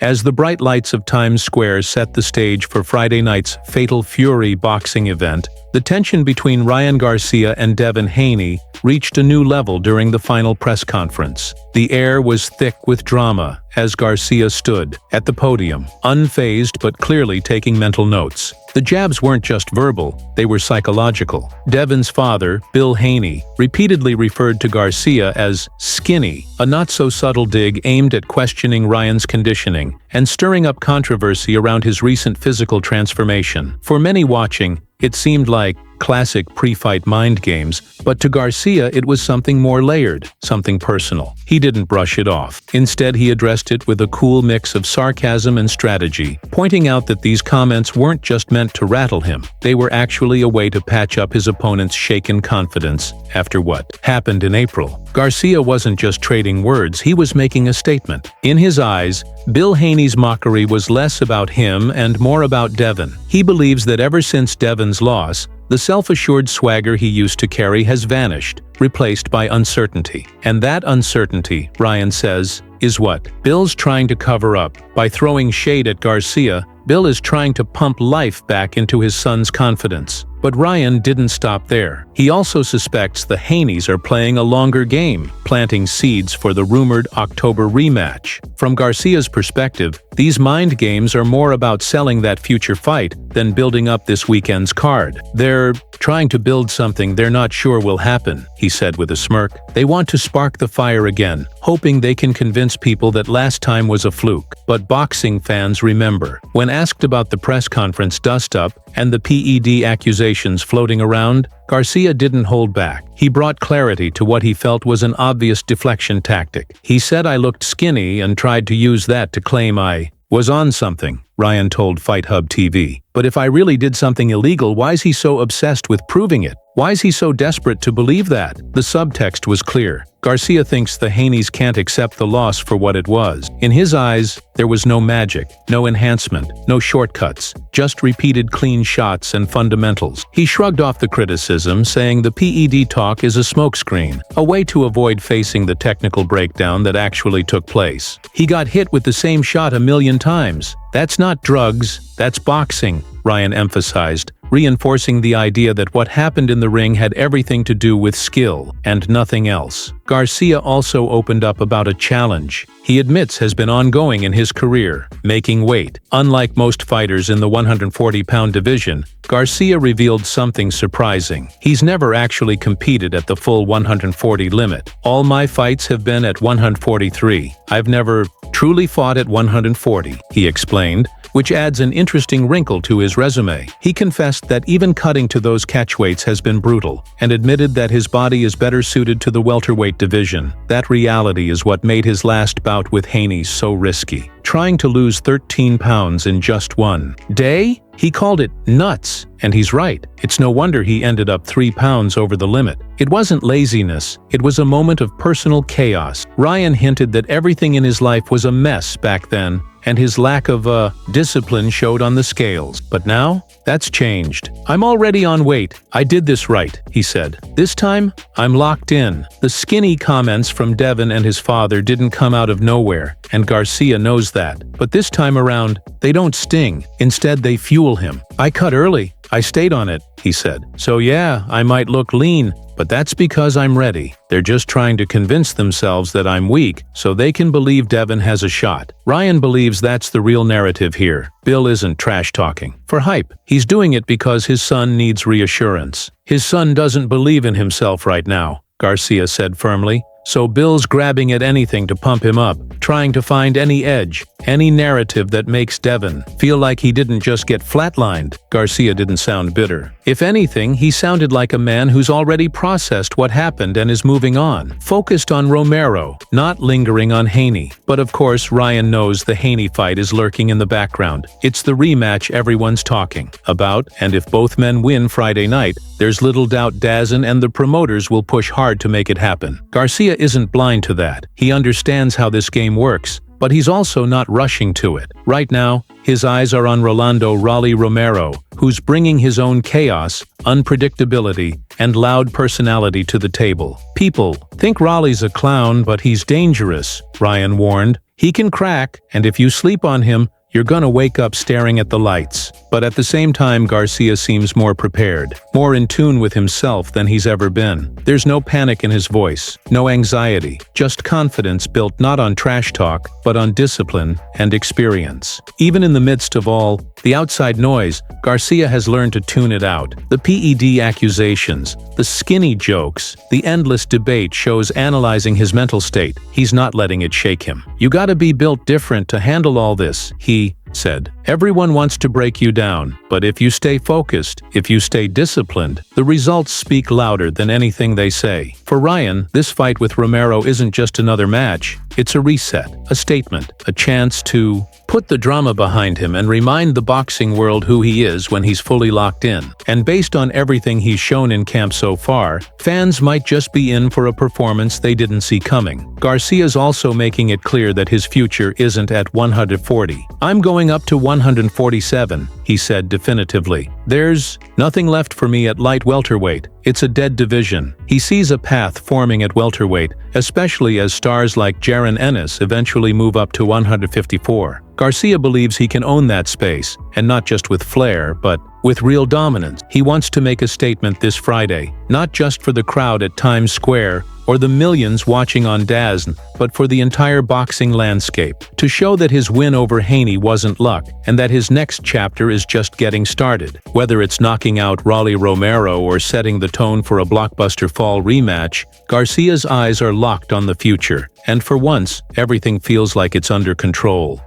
As the bright lights of Times Square set the stage for Friday night's Fatal Fury boxing event, the tension between Ryan Garcia and Devin Haney reached a new level during the final press conference. The air was thick with drama as Garcia stood at the podium, unfazed but clearly taking mental notes. The jabs weren't just verbal, they were psychological. Devin's father, Bill Haney, repeatedly referred to Garcia as skinny, a not-so-subtle dig aimed at questioning Ryan's conditioning and stirring up controversy around his recent physical transformation. For many watching, it seemed like classic pre-fight mind games, but to Garcia it was something more layered, something personal. He didn't brush it off. Instead, he addressed it with a cool mix of sarcasm and strategy, pointing out that these comments weren't just meant to rattle him. They were actually a way to patch up his opponent's shaken confidence after what happened in April. Garcia wasn't just trading words, he was making a statement. In his eyes, Bill Haney's mockery was less about him and more about Devin. He believes that ever since Devin's loss, the self-assured swagger he used to carry has vanished, replaced by uncertainty. And that uncertainty, Ryan says, is what Bill's trying to cover up. By throwing shade at Garcia, Bill is trying to pump life back into his son's confidence. But Ryan didn't stop there. He also suspects the Haneys are playing a longer game, planting seeds for the rumored October rematch. From Garcia's perspective, these mind games are more about selling that future fight than building up this weekend's card. They're trying to build something they're not sure will happen, he said with a smirk. They want to spark the fire again, hoping they can convince people that last time was a fluke. But boxing fans remember. When asked about the press conference dust-up and the PED accusations floating around, Garcia didn't hold back. He brought clarity to what he felt was an obvious deflection tactic. He said, "I looked skinny and tried to use that to claim I was on something," Ryan told Fight Hub TV. "But if I really did something illegal, why is he so obsessed with proving it? Why is he so desperate to believe that?" The subtext was clear. Garcia thinks the Haneys can't accept the loss for what it was. In his eyes, there was no magic, no enhancement, no shortcuts, just repeated clean shots and fundamentals. He shrugged off the criticism, saying the PED talk is a smokescreen, a way to avoid facing the technical breakdown that actually took place. He got hit with the same shot a million times. That's not drugs, that's boxing, Ryan emphasized, reinforcing the idea that what happened in the ring had everything to do with skill and nothing else. Garcia also opened up about a challenge he admits has been ongoing in his career: making weight. Unlike most fighters in the 140-pound division, Garcia revealed something surprising. He's never actually competed at the full 140 limit. "All my fights have been at 143. I've never truly fought at 140, he explained, which adds an interesting wrinkle to his resume. He confessed that even cutting to those catchweights has been brutal, and admitted that his body is better suited to the welterweight division. That reality is what made his last bout with Haney so risky. Trying to lose 13 pounds in just one day? He called it nuts, and he's right. It's no wonder he ended up 3 pounds over the limit. It wasn't laziness, it was a moment of personal chaos. Ryan hinted that everything in his life was a mess back then, and his lack of discipline showed on the scales. But now, that's changed. "I'm already on weight. I did this right," he said. "This time, I'm locked in." The skinny comments from Devin and his father didn't come out of nowhere, and Garcia knows that. But this time around, they don't sting. Instead, they fuel him. "I cut early. I stayed on it," he said. "So yeah, I might look lean, but that's because I'm ready. They're just trying to convince themselves that I'm weak so they can believe Devin has a shot." Ryan believes that's the real narrative here. Bill isn't trash-talking for hype. He's doing it because his son needs reassurance. "His son doesn't believe in himself right now," Garcia said firmly. "So Bill's grabbing at anything to pump him up, trying to find any edge, any narrative that makes Devin feel like he didn't just get flatlined." Garcia didn't sound bitter. If anything, he sounded like a man who's already processed what happened and is moving on, focused on Romero, not lingering on Haney. But of course, Ryan knows the Haney fight is lurking in the background. It's the rematch everyone's talking about, and if both men win Friday night, there's little doubt Dazn and the promoters will push hard to make it happen. Garcia isn't blind to that. He understands how this game works. but he's also not rushing to it. Right now, his eyes are on Rolando "Raleigh" Romero, who's bringing his own chaos, unpredictability, and loud personality to the table. "People think Raleigh's a clown, but he's dangerous," Ryan warned. "He can crack, and if you sleep on him, you're gonna wake up staring at the lights." But at the same time, Garcia seems more prepared, more in tune with himself than he's ever been. There's no panic in his voice, no anxiety, just confidence built not on trash talk, but on discipline and experience. Even in the midst of all the outside noise, Garcia has learned to tune it out. The PED accusations, the skinny jokes, the endless debate shows analyzing his mental state. He's not letting it shake him. "You gotta be built different to handle all this," he said. "Everyone wants to break you down, but if you stay focused, if you stay disciplined, the results speak louder than anything they say." For Ryan, this fight with Romero isn't just another match, it's a reset, a statement, a chance to put the drama behind him and remind the boxing world who he is when he's fully locked in. And based on everything he's shown in camp so far, fans might just be in for a performance they didn't see coming. Garcia's also making it clear that his future isn't at 140. "I'm going up to 147, he said definitively. "There's nothing left for me at light welterweight. It's a dead division." He sees a path forming at welterweight, especially as stars like Jaron Ennis eventually move up to 154. Garcia believes he can own that space, and not just with flair, but with real dominance. He wants to make a statement this Friday, not just for the crowd at Times Square or the millions watching on DAZN, but for the entire boxing landscape, to show that his win over Haney wasn't luck, and that his next chapter is just getting started. Whether it's knocking out Raleigh Romero or setting the tone for a blockbuster fall rematch, Garcia's eyes are locked on the future, and for once, everything feels like it's under control.